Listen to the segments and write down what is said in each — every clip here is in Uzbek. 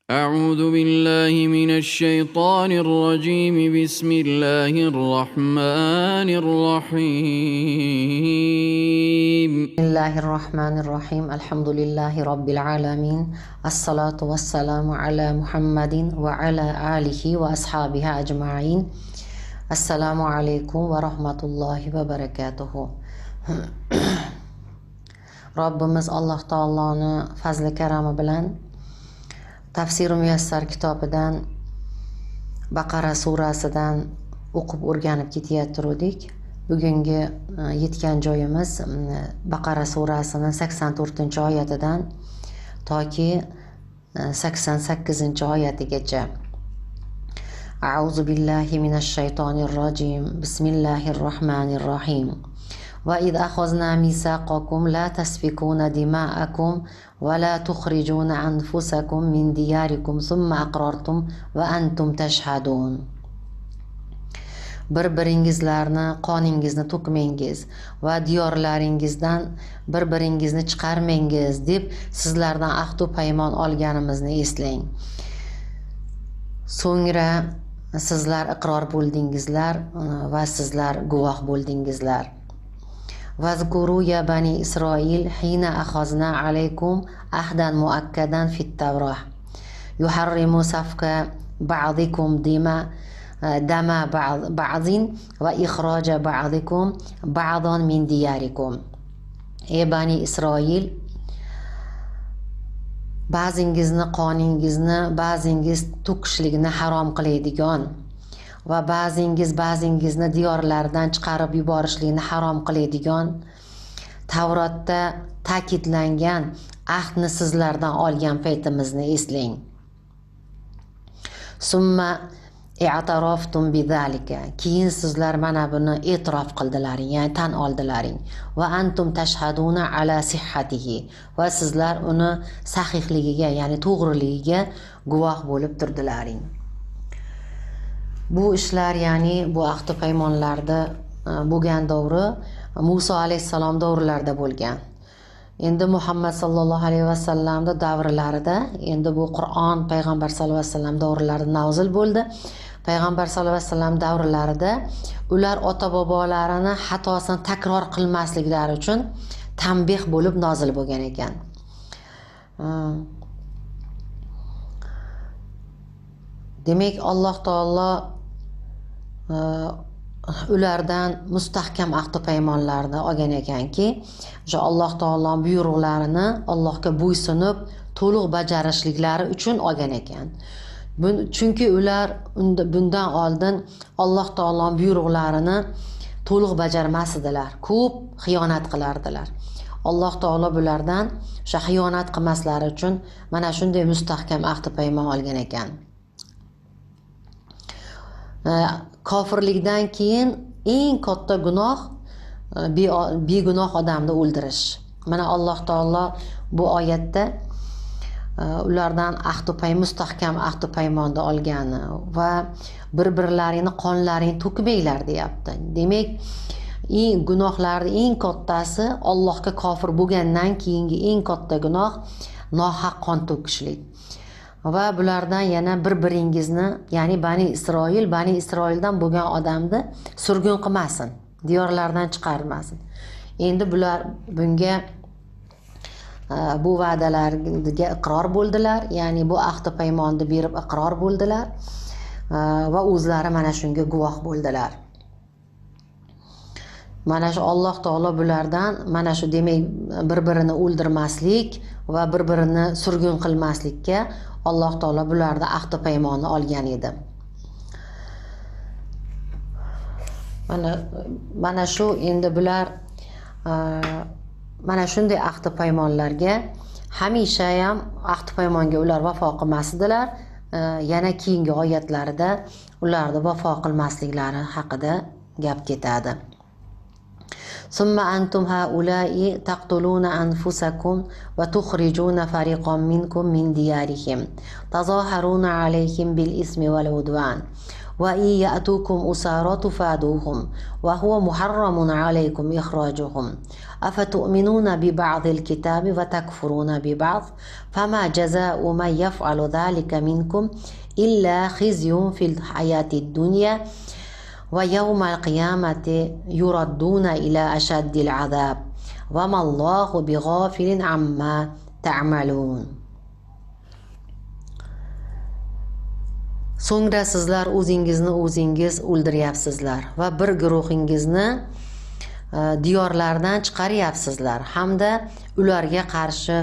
أعوذ بالله من الشيطان الرجيم بسم الله الرحمن الرحيم بسم الله الرحمن الرحيم الحمد لله رب العالمين الصلاة والسلام على محمد وعلى آله وأصحابه أجمعين السلام عليكم ورحمة الله وبركاته Robbimiz Alloh taoloni fazli karami bilan Tafsir Muyassar kitobidan Baqara surasidan o'qib o'rganib ketayotgandik. Bugungi yetgan joyimiz Baqara surasining 84-oyatidan toki 88-oyatigacha. A'udzu billahi minash shaytonir rojim. Bismillahir rohmanir rohim. وإذ أخذنا ميثاقكم لا تسفكون دماءكم ولا تخرجون أنفسكم من دياركم ثم أقررتم وأنتم تشهدون. Bir-biringizlarni qoningizni to'kmangiz va diyorlaringizdan bir-biringizni chiqarmangiz deb sizlardan ahd va paymon olganimizni eslang. So'ngra sizlar iqror bo'ldingizlar va sizlar guvoh bo'ldingizlar. واذكروا يا بني إسرائيل حين أخذنا عليكم عهدا مؤكدا في التوراة يحرم سفك بعضكم دم بعض وإخراج بعضكم بعضا من دياركم. Ey Bani Isroil, ba'zingizni qoningizni ba'zingiz to'kishlikni harom qiladigan va ba'zingizni diyorlardan chiqarib yuborishlikni harom qiladigan Tavrotda ta'kidlangan ahdni sizlardan olgan paytimizni eslang. Summa i'taraftum bizalika. Keyin sizlar mana buni e'tirof qildilaring, ya'ni tan oldilaring. Va antum tashhaduna ala sihhatihi. Va sizlar uni sahihligiga, ya'ni to'g'riligiga guvoh bo'lib turdilaring. Bu ishlar, ya'ni bu ahd va paymonlarda bo'lgan davri Musa alayhissalom davrlarida bo'lgan. Endi Muhammad sallallohu alayhi vasallamning davrlarida, endi bu Qur'on payg'ambar sallallohu alayhi vasallam davrlarida nozil bo'ldi. Payg'ambar sallallohu alayhi vasallam davrlarida ular ota-bobolarini xatosini takror qilmasliklari uchun tanbeh bo'lib nozil bo'lgan ekan. Demak, Alloh taolo ulardan mustahkam ahd va paymonlarni olgan ekanki, o'sha Alloh taoloning buyruqlarini Allohga bo'ysunib to'liq bajarishliklari uchun olgan ekan. Chunki ular bundan oldin Alloh taoloning buyruqlarini to'liq bajarmas edilar, ko'p xiyonat qilardilar. Alloh taolo bulardan o'sha xiyonat qilmaslari uchun mana shunday mustahkam ahd va paymon olgan ekan. Kofirlikdan keyin eng katta gunoh begunoh odamni o'ldirish. Mana Alloh taolo bu oyatda ulardan mustahkam ahd va paymonni olgani va bir-birlarini qonlarini to'kmanglar deyapti. Demak, eng gunohlarning eng kattasi Allohga kofir bo'lgandan keyingi eng katta gunoh nohaq qon to'kishlik. Va bulardan yana bir-biringizni, ya'ni Bani Isroildan bo'lgan odamni surgun qilmasin, diyorlardan chiqarmasin. Endi bular bunga bu va'dalarga iqror bo'ldilar, ya'ni bu ahd va paymonni berib iqror bo'ldilar va o'zlari mana shunga guvoh bo'ldilar. Mana shu Alloh taolo bulardan mana shu demak bir-birini o'ldirmaslik va bir-birini surgun qilmaslikka Alloh taolo bularda ahd va paymonni olgan edi. Mana shu endi bular mana shunday ahd va paymonlarga hamisha ham ahd va paymonga ular vafo qilmasdilar. Yana keyingi oyatlarida ularni vafo qilmasliklari haqida gap ketadi. ثم أنتم هؤلاء تقتلون أنفسكم وتخرجون فريقا منكم من ديارهم تظاهرون عليهم بالإثم والعدوان وإن يأتوكم أسارى تفادوهم وهو محرم عليكم إخراجهم أفتؤمنون ببعض الكتاب وتكفرون ببعض فما جزاء من يفعل ذلك منكم إلا خزي في الحياة الدنيا ويوم القيامة يردون إلى أشد العذاب وما الله بغافل عما تعملون. So'ngra sizlar o'zingizni o'zingiz o'ldiryapsizlar va bir guruhingizni diyorlardan chiqaryapsizlar hamda ularga qarshi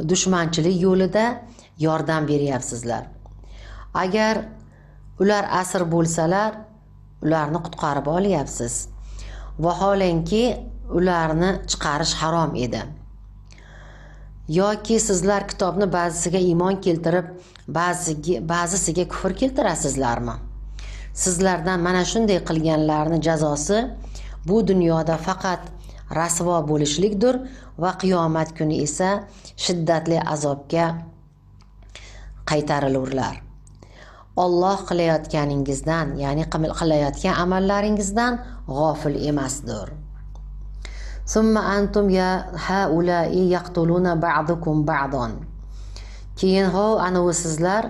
dushmanchilik yo'lida yordam beryapsizlar. Agar ular asir bo'lsalar, ularni qutqarib olyapsiz. Vaholanki ularni chiqarish harom edi. Yoki sizlar kitobni ba'zisiga iymon keltirib, ba'zisiga kufr keltirasizlarmi? Sizlardan mana shunday qilganlarning jazosi bu dunyoda faqat rasvo bo'lishlikdir va qiyomat kuni esa shiddatli azobga qaytarilurlar. Alloh qilayotganingizdan, ya'ni qilayotgan amallaringizdan g'ofil emasdir. Summa antum ya haula'i yaqtuluna ba'dukum ba'dan. Keyin ana sizlar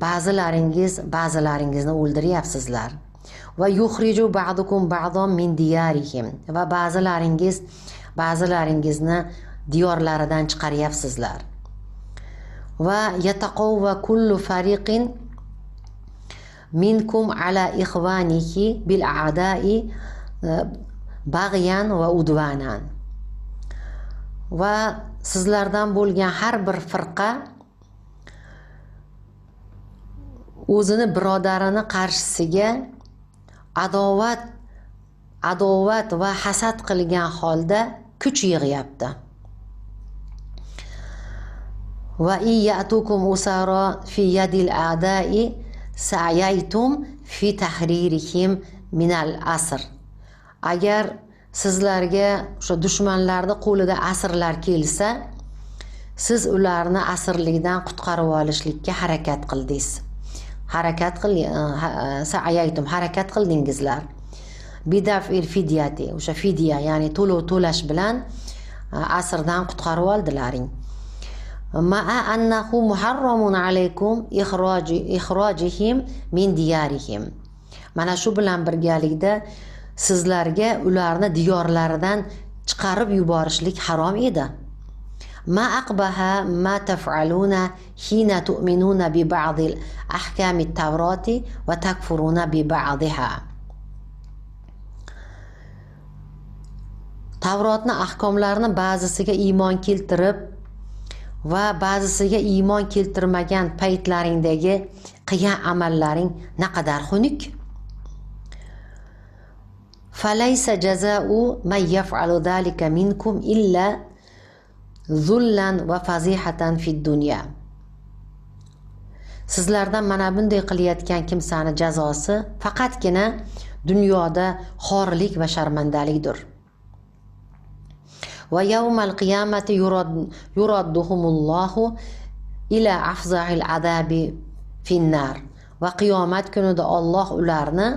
ba'zilaringizni o'ldiryapsizlar. Va yukhriju ba'dukum ba'dan min diyarihim. Va ba'zilaringizni diyorlaridan chiqaryapsizlar. Va yataqawwa kullu fariqin minkum ala ikhwanihi bil a'da'i bag'yan va udvanan. Va sizlardan bo'lgan har bir firqa o'zini birodarini qarshisiga adovat va hasad qilgan holda kuch yig'yapti. Va iyatukum usara fi yadil a'da'i sa'yaytum fi tahririhim min al-asr. Agar sizlarga o'sha dushmanlarning qo'lida asirlar kelsa, siz ularni asirlikdan qutqarib olishlikka harakat qildingiz. Harakat qildingizlar. Bidaf'il fidyati, o'sha fidya, ya'ni to'lov to'lash bilan asirdan qutqarib oldilaring. Ma'a annahu muharramun alaykum ikhrojihim min diyarihim. Mana shu bilan birgalikda sizlarga ularni diyorlaridan chiqarib yuborishlik harom edi. Ma aqbaha ma taf'aluna hina tu'minuna bi ba'dil ahkamit tavrati va takfuruna bi ba'diha. Tavrotni ahkomlarini ba'zisiga iymon keltirib va ba'zisiga iymon keltirmagan paytlaringdagi qilgan amallaring naqadar xunuk. Falaysa jaza'u man yaf'alu dhalika minkum illa zullan va fazihatan fid dunya. Sizlardan mana bunday qilayotgan kimsani jazosi faqatgina dunyoda xorlik va sharmandalikdir. Va yawmal qiyamati yuradduhumullohu ila afza'il adabi finnar. Va qiyomat kunida Alloh ularni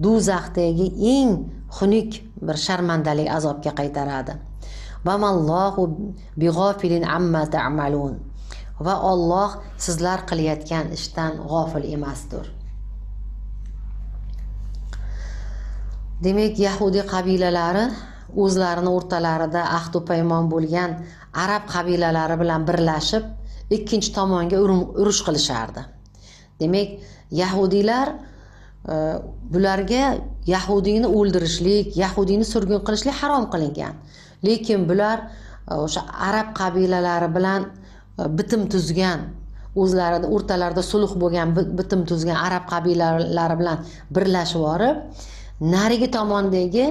do'zaxdagi eng xunuk bir sharmandalik azobga qaytaradi. Va mallohu bighafilin amma ta'malun. Va Alloh sizlar qilayotgan ishdan g'ofil emasdir. Demak, Yahudi qabilalari o'zlarini o'rtalarida ahd va paymon bo'lgan arab qabilalari bilan birlashib ikkinchi tomonga urush qilishardi. Demak, Yahudiylar bularga Yahudiyni o'ldirishlik, Yahudiyni surgun qilishlik harom qilingan. Lekin bular o'sha arab qabilalari bilan bitim tuzgan, o'zlarida o'rtalarida sulh bo'lgan bitim tuzgan arab qabilalari bilan birlashib olib, narigi tomondagi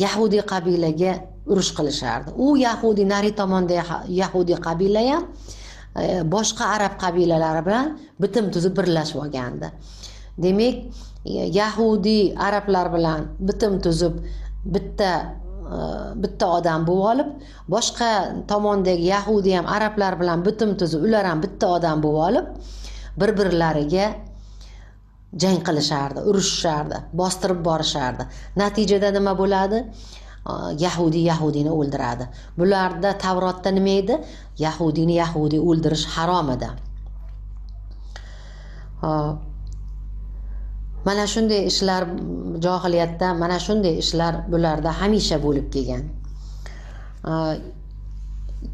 Yahudi qabilaga urush qilishardi. U Yahudi nari tomonda Yahudi qabila ham boshqa arab qabilalari bilan bitim tuzib birlashib olgandi. Demak, Yahudi arablar bilan bitim tuzib bitta odam bo'lib olib, boshqa tomondagi yahudi ham arablar bilan bitim tuzib, ular ham bitta odam bo'lib olib, bir-birlariga jang qilishardi, urushishardi, bostirib borishardi. Natijada nima bo'ladi? Yahudini o'ldiradi. Bularda Tavrotda nima edi? Yahudi o'ldirish harom edi. Mana shunday ishlar johiliyatda, mana shunday ishlar bularda hamisha bo'lib kelgan.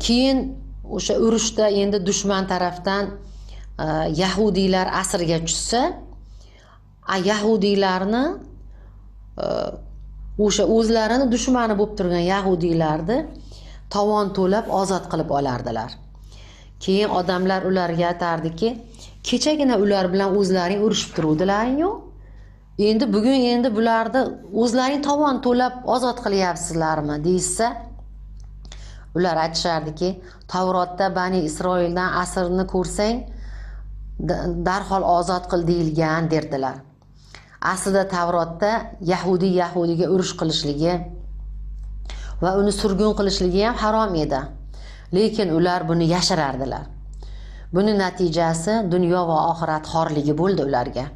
Keyin o'sha urushda endi dushman tarafdan yahudiylar asirga tushsa, yahudiylarni o'sha o'zlarini dushmani bo'lib turgan yahudiylarni tovon to'lab ozod qilib olardilar. Keyin odamlar ularga aytardiki, kechagina ular bilan o'zlaring urushib turuvdilaring-ku. Bugun bularni o'zlaring tovon to'lab ozod qilyapsizlarmi deysa, ular aytishardiki, Tavrotda Bani Isroildan asirni ko'rsang, darhol ozod qil deyilgan derdilar. Aslida Tavrotda Yahudiga urush qilishligi va uni surgun qilishligi ham harom edi. Lekin ular buni yashirardilar. Buni natijasi dunyo va oxirat xorligi bo'ldi ularga.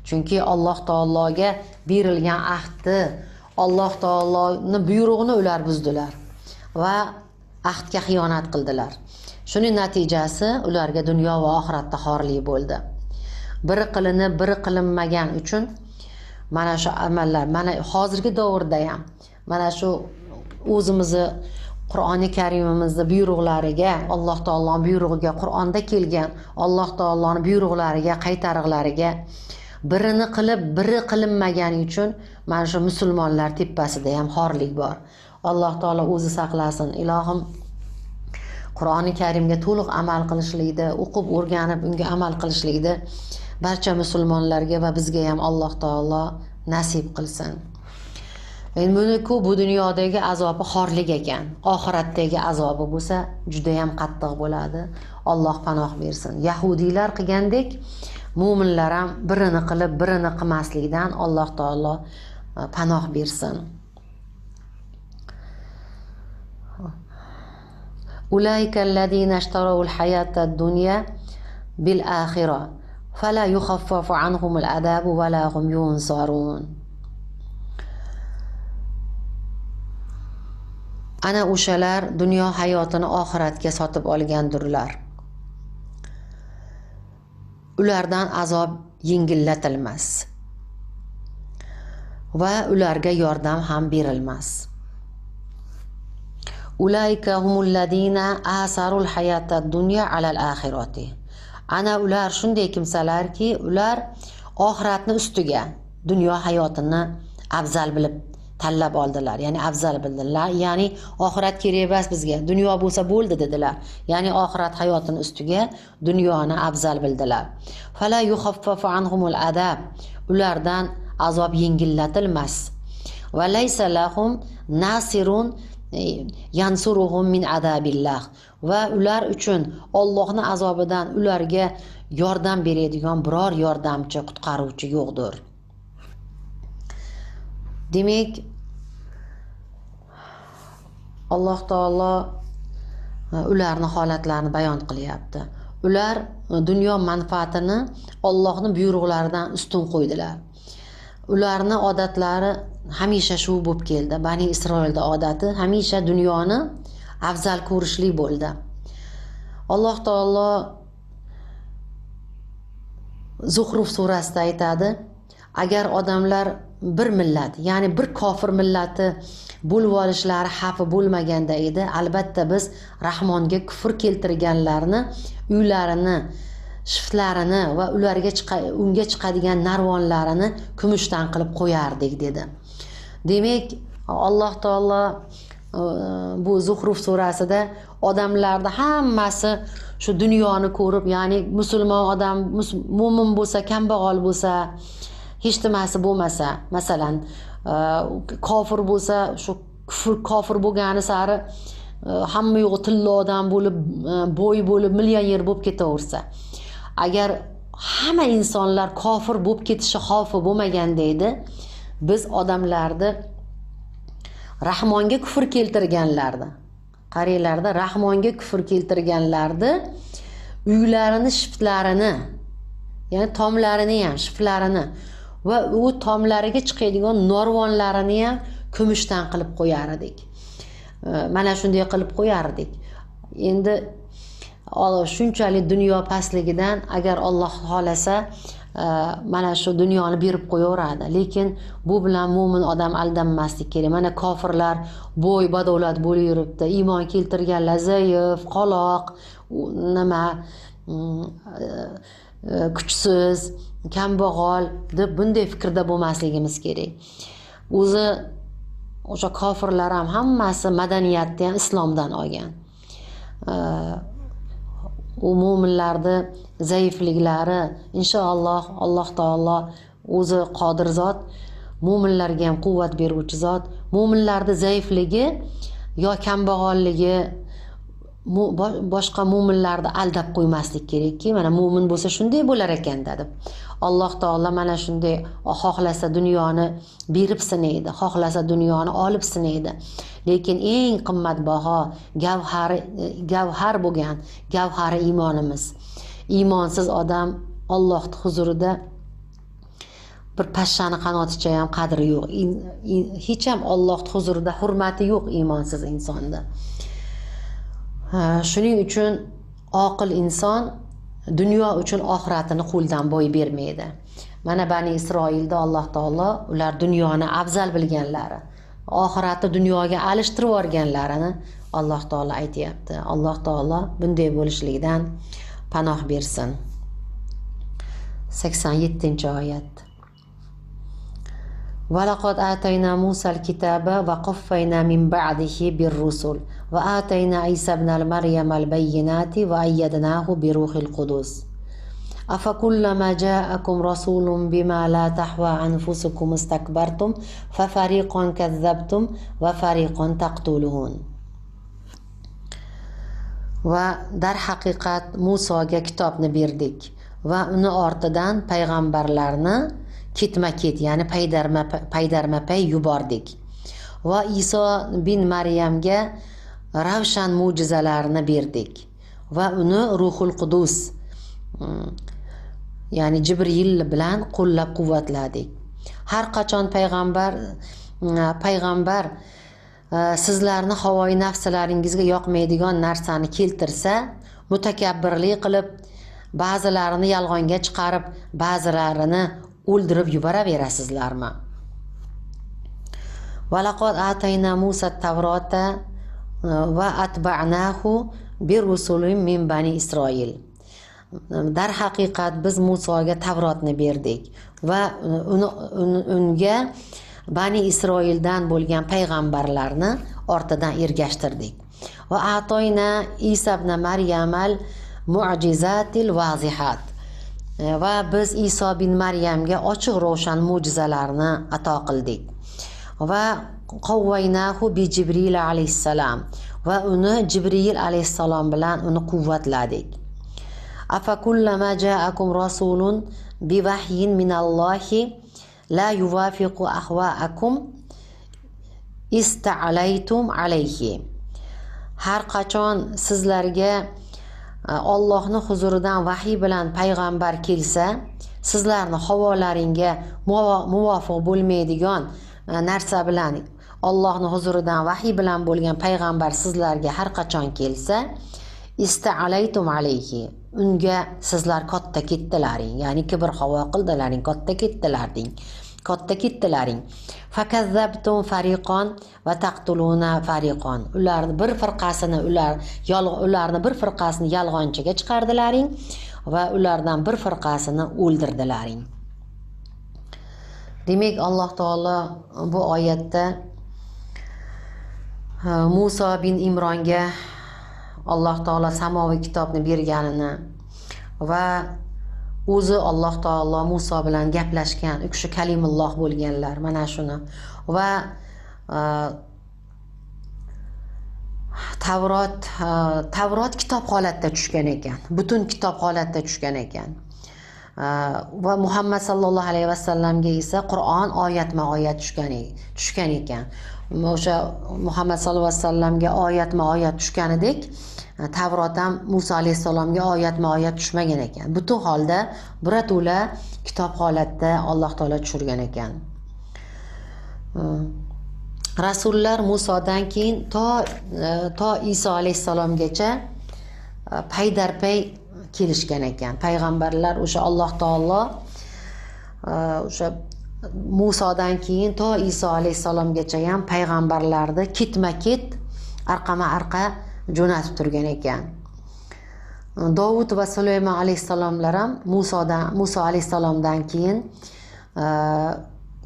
Chunki Alloh taologa berilgan ahdni, Alloh taoloning buyrug'ini ular buzdilar va ahdga xiyonat qildilar. Shuning natijasi ularga dunyo va oxiratda xorlik bo'ldi. Biri qilinib, biri qilinmagan uchun mana shu amallar, mana hozirgi davrda ham mana shu o'zimizni Qur'oni Karimimizning buyruqlariga, Alloh taoloning buyrug'iga, Qur'onda kelgan Alloh taoloning buyruqlariga, qaytariqlariga birini qilib, biri qilinmagani uchun mana shu musulmonlar tepasida ham xorlik bor. Alloh taolo o'zi saqlasin. Ilohim Qur'oni Karimga to'liq amal qilishlikda, o'qib o'rganib unga amal qilishlikda barcha musulmonlarga va bizga ham Alloh taolo nasib qilsin. Buni-ku bu dunyodagi azobi xorlik ekan. Oxiratdagi azobi bo'lsa juda ham qattiq bo'ladi. Alloh panoh bersin. Yahudiylar qilgandek mu'minlar ham birini qilib, birini qilmaslikdan Alloh taolo panoh bersin. Ulaika allazina ishtarawul hayatad dunya bil akhirah fala yukhaffafu anhumul adabu wa la hum yunsarun. Ana o'shalar dunyo hayotini oxiratga sotib olgandirlar. Ulardan azob yengillatilmas va ularga yordam ham berilmas. Ulaika humul ladina asarul hayatad dunya alal akhirati. Ana ular shunday kimsalarki, ular oxiratni ustiga dunyo hayotini afzal bilib tanlab oldilar. Ya'ni afzal bildilar. Ya'ni oxirat kerak emas bizga, dunyo bo'lsa bo'ldi dedilar. Ya'ni oxirat hayotini ustiga dunyoni afzal bildilar. Fala yukhaffafu anhumul adab. Ulardan azob yengillatilmas. Va laysa lahum nasirun yansuruhum min adabillah. Va ular uchun Allohning azobidan ularga yordam beradigan biror yordamchi, qutqaruvchi yo'qdir. Demak, Alloh taolo ularning holatlarini bayon qilyapti. Ular dunyo manfaatini Allohning buyruqlaridan ustun qo'ydilar. Ularning odatlari hamisha shu bo'lib keldi. Bani Isroilda odati hamisha dunyoni afzal ko'rishlik bo'ldi. Alloh taolo Zuhruf surasida aytadi, agar odamlar bir millat, ya'ni bir kofir millati bo'lib olishlari xavfi bo'lmaganda edi, albatta biz Rahmonga kufr keltirganlarni uylarini, shiftlarini va ularga unga chiqadigan narvonlarini kumushdan qilib qo'yardik dedi. Demak, Alloh taolo bu Zuhruf surasida odamlarning hammasi shu dunyoni ko'rib, ya'ni musulmon odam mo'min bo'lsa, kambag'al bo'lsa, hech nimasi bo'lmasa, masalan, kofir bo'lsa, shu kofir bo'lgani sari hamma yo'g'i tilla odam bo'lib, boy bo'lib, millioner bo'lib ketaversa, agar hamma insonlar kofir bo'lib ketishi xavfi bo'lmaganda edi, biz odamlarni Rahmonga kufr keltirganlardi. Qaranglarda, Rahmonga kufr keltirganlardi. Uylarini, shiftlarini, ya'ni tomlarini ham, shiftlarini va u tomlariga chiqadigan norvonlarini ham kumushdan qilib qo'yar edik. Mana shunday qilib qo'yar edik. Endi shunchalik dunyo pastligidan agar Alloh xolasa mana shu dunyoni berib qo'yaveradi. Lekin bu bilan mo'min odam aldanmaslik kerak. Mana kofirlar bo'y badavlat bo'lib yuribdi. Iymon keltirganlar zaif, qoloq, nima kuchsiz, kambag'al deb bunday fikrda bo'lmasligimiz kerak. O'zi o'sha kofirlar ham hammasi madaniyatni ham islomdan olgan. U mo'minlarni zaifliklari inshaalloh Alloh taolo o'zi qodir zot, mo'minlarga ham quvvat beruvchi zot. Mo'minlarni zaifligi yo kambag'alligi boshqa mo'minlarni aldab qo'ymaslik kerakki, mana mo'min bo'lsa shunday bo'lar ekan deb. Alloh taolo mana shunday xohlasa dunyoni berib sinaydi, xohlasa dunyoni olib sinaydi. Lekin eng qimmatbaho gavhar bo'lgan gavhari iymonimiz. Iymonsiz odam Alloh huzurida bir pashshani qanoticha ham qadri yo'q. Hech ham Alloh huzurida hurmati yo'q iymonsiz insonda. Shuning uchun oqil inson dunyo uchun oxiratini qo'ldan boy bermaydi. Mana Bani Isroilda Alloh taolo ular dunyoni afzal bilganlari, oxiratni dunyoga alishtirib yuborganlarini Alloh taolo aytayapti. Alloh taolo bunday bo'lishligidan panoh bersin. 87-oyat. وَلَقَدْ آتَيْنَا مُوسَى الْكِتَابَ وَقَفَّيْنَا مِنْ بَعْدِهِ بِالرُّسُلِ وَآتَيْنَا عِيسَى ابْنَ مَرْيَمَ الْبَيِّنَاتِ وَأَيَّدْنَاهُ بِرُوحِ الْقُدُسِ أَفَكُلَّمَا جَاءَكُمْ رَسُولٌ بِمَا لَا تَهْوَى أَنْفُسُكُمُ اسْتَكْبَرْتُمْ فَفَرِيقًا كَذَّبْتُمْ وَفَرِيقًا تَقْتُلُونَ. Va darhaqiqat Musoga kitobni berdik va uni ortidan payg'ambarlarni ketma-ket, ya'ni paydarma-pay yubordik. Va Iso bin Maryamga ravshan mo'jizalarni berdik va uni Ruhul Qudus, ya'ni Jibril bilan qo'llab-quvvatladik. Har qachon payg'ambar sizlarni havoyi nafslaringizga yoqmaydigan narsani keltirsa, mutakabbirlik qilib, ba'zilarini yolg'onga chiqarib, ba'zilarini o'ldirib yuboraverasizlarmi? Valaqad atayna Musa at-Tavrata va atba'nahu bir rusulin min bani Isroil. Dar haqiqat biz Musoga Tavrotni berdik va unga Bani Isroildan bo'lgan payg'ambarlarni ortidan ergashtirdik. Va atoyna Isa ibn Maryamal mu'jizatil vazihat. Va biz Iso bin Maryamga ochiq ravshan mo'jizalarni ato qildik. Va qawwaynahu bi Jibril alayhissalom, va uni Jibril alayhissalom bilan uni quvvatladik. Afakullama ja'akum rasulun bi wahyin minallohi la yuwafiqu ahwa'akum ista'alaytum alayhi. Har qachon sizlarga Allohning huzuridan vahiy bilan payg'ambar kelsa, sizlarning havolaringga muvofiq bo'lmaydigan narsa bilan Allohning huzuridan vahiy bilan bo'lgan payg'ambar sizlarga har qachon kelsa, ista'alaytum alayhi, unga sizlar katta ketdilaring, ya'ni kibr havo qildilaring, katta ketdilaring. Fakazzabtum fariqon va taqtuluna fariqon. Ularni bir firqasini yolg'onchiga chiqardilaring va ulardan bir firqasini o'ldirdilaring. Demak, Alloh taolo bu oyatda Muso bin Imronga Alloh taolo samoviy kitobni berganini va o'zi Alloh taolo Muso bilan gaplashgan, u kishi kalimulloh bo'lganlar, mana shuni va Tavrot kitob holatda tushgan ekan, butun kitob holatda tushgan ekan. va Muhammad sallallohu alayhi vasallamga esa Qur'on oyatma oyat tushgan ekan. O'sha Muhammad sallallohu alayhi vasallamga oyatma oyat tushganidek, Tavrot ham Musa alayhissalomga oyatma oyat tushmagan ekan. Butun holda birato'la kitob holatda Alloh taolo tushirgan ekan. Rasullar Musodan keyin to Iso alayhissalomgacha paydarpay kelishgan ekan. Payg'ambarlar o'sha Alloh taolo o'sha Musodan keyin to Iso alayhissalomgacha ham payg'ambarlarni ketma-ket arqama-arqa jo'natib turgan ekan. Davud va Sulaymon alayhissalomlar ham Muso alayhissalomdan keyin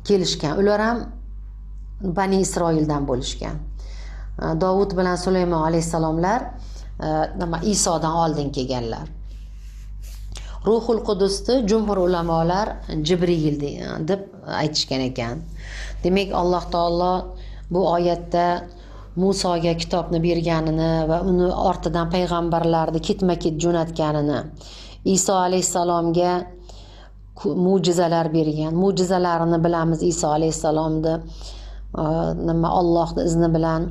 kelishgan. Ular ham Bani Isroildan bo'lishgan. Davud bilan Sulaymon alayhissalomlar Isodan oldin kelganlar. Ruhul Qudusni jumhur ulamolar Jibril deb aytishgan ekan. Demak, Alloh taolo bu oyatda Musoga kitobni berganini va uni ortidan payg'ambarlarni ketma-ket jo'natganini, Iso alayhissalomga mo'jizalar bergan. Mo'jizalarini bilamiz. Iso alayhissalomni Allohning izni bilan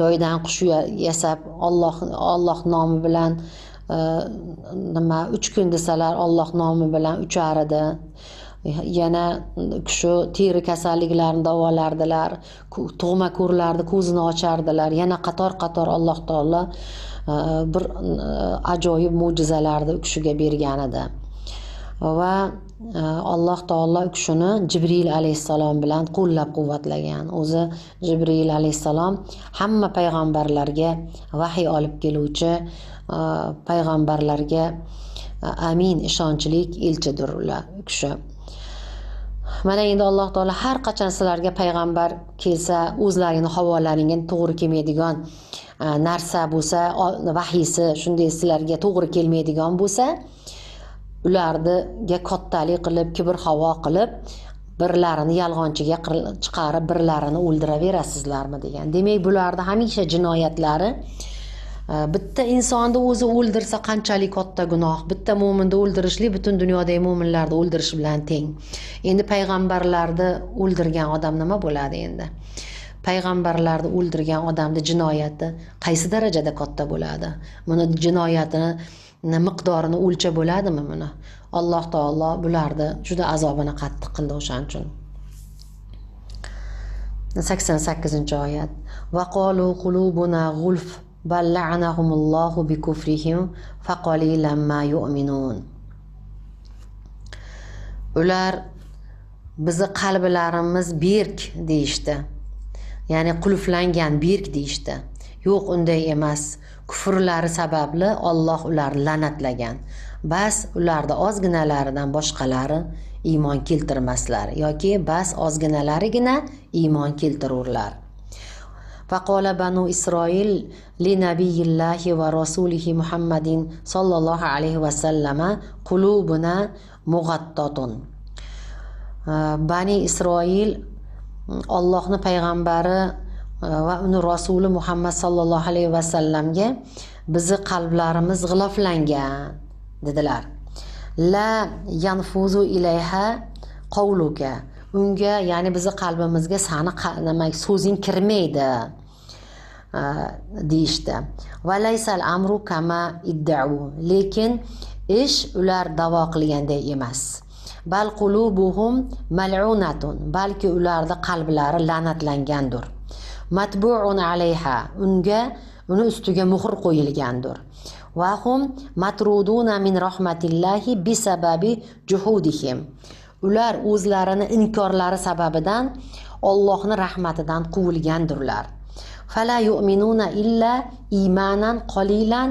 loydan qush yasab, Alloh nomi bilan 3 kun desalar Alloh nomi bilan uchar edi. Yana shu teri kasalliklarini davolardilar, tug'ma ko'rlarni ko'zini ochardilar. Yana qator Alloh taolo bir ajoyib mo'jizalarni u kishiga bergan edi. Va Alloh taolo u kishini Jibril alayhissalom bilan qo'llab-quvvatlagan. O'zi Jibril alayhissalom hamma payg'ambarlarga vahiy olib keluvchi, payg'ambarlarga amin, ishonchli elchidir ular u kishi. Mana endi Alloh taolo har qachon sizlarga payg'ambar kelsa, o'zlaringning havolaringga to'g'ri kelmaydigan narsa bo'lsa, vahiysi shunday sizlarga to'g'ri kelmaydigan bo'lsa, ularga kattalik qilib, kibr havo qilib, birlarini yolg'onchiga chiqarib, birlarini o'ldiraverasizlarmi degan. Demak, bularda hamisha jinoyatlari bitta insonni o'zi o'ldirsa qanchalik katta gunoh, bitta mo'minni o'ldirishlik butun dunyodagi mo'minlarni o'ldirish bilan teng. Endi payg'ambarlarni o'ldirgan odam nima bo'ladi endi? Payg'ambarlarni o'ldirgan odamning jinoyati qaysi darajada katta bo'ladi? Buni jinoyatini miqdorini o'lchab bo'ladimi buni? Alloh taolo bularni juda azobini qattiq qildi o'shan uchun. 88-oyat. Va qalu qulubuna gulf bal la'anahumullohu bikufrihim faqalilan ma yu'minun. Ular bizi qalblarimiz berk deyishdi. Ya'ni qulflangan, berk deyishdi. Yo'q, unday emas. Kufrlari sababli Alloh ularni la'natlagan. Bas ularda ozginalaridan boshqalari iymon keltirmaslar yoki bas ozginalarigina iymon keltirurlar. Faqala banu Isroil li nabiyillahi va rasulihi Muhammadin sallallohu alayhi va sallama qulubuna mughattatun. Bani Isroil Allohning payg'ambari va uni rasuli Muhammad sallallohu alayhi va sallamga bizi qalblarimiz g'iloflangan dedilar. La yanfuzu ilayha qawluka. Unga, ya'ni bizi qalbimizga sani so'zing kirmaydi deyishdi. Va laysal amru kama idda'u. Lekin ish ular da'vo qilganday emas. Bal qulubuhum mal'unatun. Balki ularning qalblari la'natlangandir. Matbu'un alayha. Uni ustiga muhr qo'yilgandir. Va hum matruduna min rahmatillahi bisababi juhudihim. Ular o'zlarini inkorlari sababidan Allohning rahmatidan quvilgandirlar. Fala yu'minuna illa imanan qalilan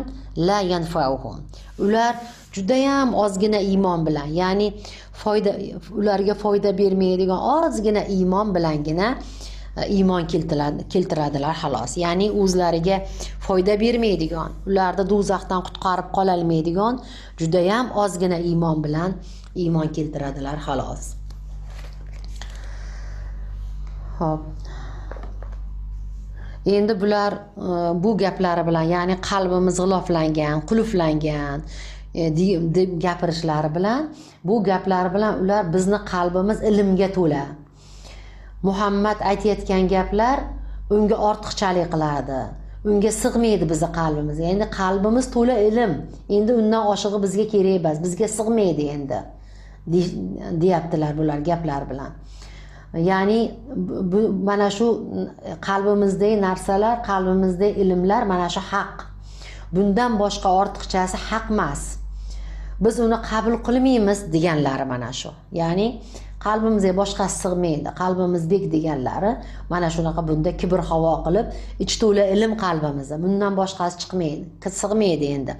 la yanfa'uhum. Ular judayam ozgina iymon bilan, ya'ni ularga foyda bermaydigan ozgina iymon bilangina iymon keltiradilar xolos. Ya'ni o'zlariga foyda bermaydigan, ularni do'zaxdan qutqarib qola olmaydigan judayam ozgina iymon bilan iymon keltiradilar xolos. Xo'p. Endi bular bu gaplari bilan, ya'ni qalbimiz g'iloflangan, qulflangan, deb gapirishlari bilan, bu gaplari bilan ular bizni qalbimiz ilmga to'la. Muhammad aytayotgan gaplar unga ortiqchalik qiladi. Unga sig'maydi bizni qalbimizga. Endi qalbimiz to'la ilm. Endi undan oshig'i bizga kerak emas, bizga sig'maydi endi. Deyaptilar bular gaplar bilan. Ya'ni mana shu qalbimizdagi narsalar, qalbimizdagi ilmlar mana shu haq. Bundan boshqa ortiqchasi haq emas. Biz uni qabul qilmaymiz deganlari mana shu. Ya'ni qalbimizga boshqasi sig'maydi, qalbimizdek deganlari mana shunaqa bunda kibr havo qilib, ichi to'la ilm qalbimizda. Bundan boshqasi chiqmaydi, sig'maydi endi.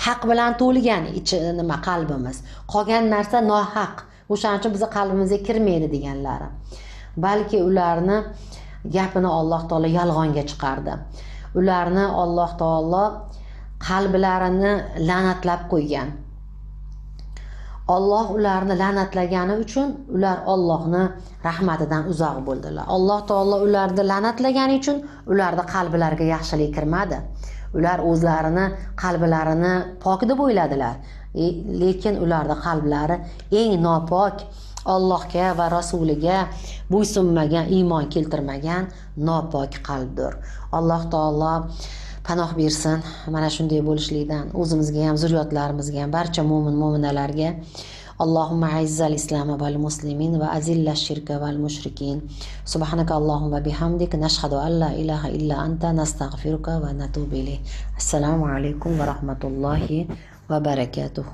Haq bilan to'lgan ichi nima qalbimiz. Qolgan narsa nohaq. O'shaning uchun bizning qalbimizga kirmaydi deganlari. Balki ularni gapini Alloh taolo yolg'onga chiqardi. Ularni Alloh taolo qalblarini la'natlab qo'ygan. Alloh ularni la'natlagani uchun ular Allohni rahmatidan uzoq bo'ldilar. Alloh taolo ularni la'natlagani uchun ularning qalblariga yaxshilik kirmadi. Ular o'zlarini qalblarini pok deb o'yladilar. Lekin ularning qalblari eng nopok, Allohga va rasuliga bo'ysunmagan, iymon keltirmagan nopok qalbdir. Alloh taolo panoh bersin mana shunday bo'lishlikdan, o'zimizga ham, zurriyotlarimizga ham, barcha mo'min-mo'minalarga. Allohumma aizzal islama val muslimin va azilla shirka val mushrikin. Subhanaka Allohumma bihamdik nashhadu an la ilaha illa anta nastaghfiruka va natubu ilayk. Assalomu alaykum va rahmatullohi va barakatuh.